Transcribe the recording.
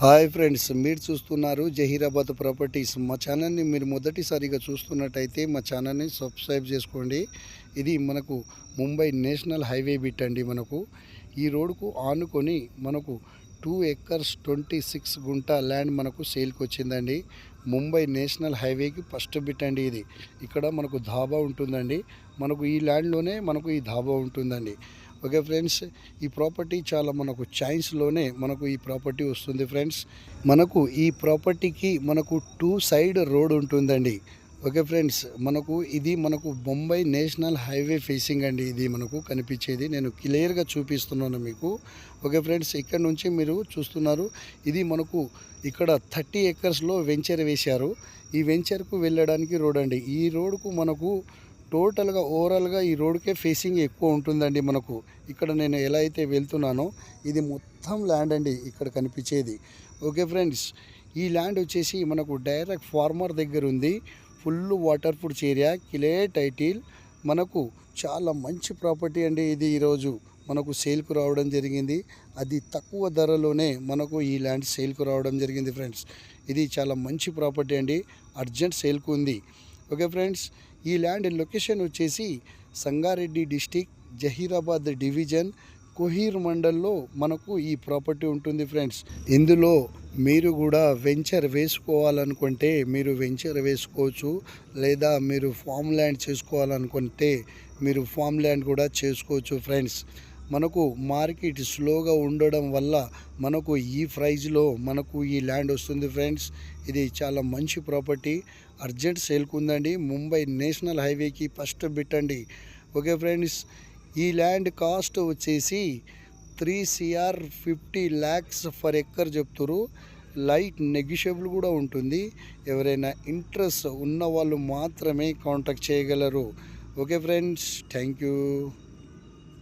Hi friends, మీరు చూస్తున్నారు Zaheerabad properties. మా ఛానల్ని మీరు మొదటిసారిగా చూస్తున్నట్టయితే మా ఛానల్ని సబ్స్క్రైబ్ చేసుకోండి. ఇది మనకు ముంబై నేషనల్ హైవే బిట్ అండి. మనకు ఈ రోడ్కు ఆనుకొని మనకు 2 ఎకర్స్ 26 గుంట ల్యాండ్ మనకు సేల్కి వచ్చిందండి. ముంబై నేషనల్ హైవేకి ఫస్ట్ బిట్ అండి ఇది. ఇక్కడ మనకు ధాబా ఉంటుందండి. మనకు ఈ ల్యాండ్లోనే మనకు ఈ ధాబా ఉంటుందండి. ఓకే ఫ్రెండ్స్, ఈ ప్రాపర్టీ చాలా మనకు చాయిస్లోనే మనకు ఈ ప్రాపర్టీ వస్తుంది ఫ్రెండ్స్. మనకు ఈ ప్రాపర్టీకి మనకు 2 సైడ్ రోడ్ ఉంటుందండి. ఓకే ఫ్రెండ్స్, ఇది మనకు ముంబై నేషనల్ హైవే ఫేసింగ్ అండి. ఇది మనకు కనిపించేది నేను క్లియర్గా చూపిస్తున్నాను మీకు. ఓకే ఫ్రెండ్స్, ఇక్కడ నుంచి మీరు చూస్తున్నారు, ఇది మనకు ఇక్కడ 30 ఎకర్స్లో వెంచర్ వేశారు. ఈ వెంచర్కు వెళ్ళడానికి రోడ్ అండి. ఈ రోడ్కు మనకు టోటల్గా ఓవరాల్గా ఈ రోడ్కే ఫేసింగ్ ఎక్కువ ఉంటుందండి. మనకు ఇక్కడ నేను ఎలా అయితే వెళ్తున్నానో ఇది మొత్తం ల్యాండ్ అండి ఇక్కడ కనిపించేది. ఓకే ఫ్రెండ్స్, ఈ ల్యాండ్ వచ్చేసి మనకు డైరెక్ట్ ఫార్మర్ దగ్గర ఉంది. Full water proof area, clear title. మనకు చాలా మంచి ప్రాపర్టీ అండి ఇది. ఈరోజు మనకు సేల్కు రావడం జరిగింది. అది తక్కువ ధరలోనే మనకు ఈ ల్యాండ్ సేల్కు రావడం జరిగింది ఫ్రెండ్స్. ఇది చాలా మంచి ప్రాపర్టీ అండి, అర్జెంట్ సేల్కు ఉంది. ఓకే ఫ్రెండ్స్, ఈ ల్యాండ్ లొకేషన్ వచ్చేసి సంగారెడ్డి డిస్టిక్, జహీరాబాద్ డివిజన్, కోహీర్ మండల్లో మనకు ఈ ప్రాపర్టీ ఉంటుంది ఫ్రెండ్స్. ఇందులో మీరు కూడా వెంచర్ వేసుకోవాలనుకుంటే మీరు వెంచర్ వేసుకోవచ్చు, లేదా మీరు ఫామ్ ల్యాండ్ చేసుకోవాలనుకుంటే మీరు ఫామ్ ల్యాండ్ కూడా చేసుకోవచ్చు ఫ్రెండ్స్. మనకు మార్కెట్ స్లోగా ఉండడం వల్ల మనకు ఈ ప్రైజ్లో మనకు ఈ ల్యాండ్ వస్తుంది ఫ్రెండ్స్. ఇది చాలా మంచి ప్రాపర్టీ, అర్జెంట్ సేల్కు ఉందండి. ముంబై నేషనల్ హైవేకి ఫస్ట్ బిట్ అండి. ఓకే ఫ్రెండ్స్, ఈ ల్యాండ్ కాస్ట్ వచ్చేసి 3 CR 50 lakhs ఫర్ ఎకర్ చెప్తారు. లైట్ నెగిషియబుల్ కూడా ఉంటుంది. ఎవరైనా ఇంట్రెస్ట్ ఉన్న వాళ్ళు మాత్రమే కాంటాక్ట్ చేయగలరు. Okay friends, thank you.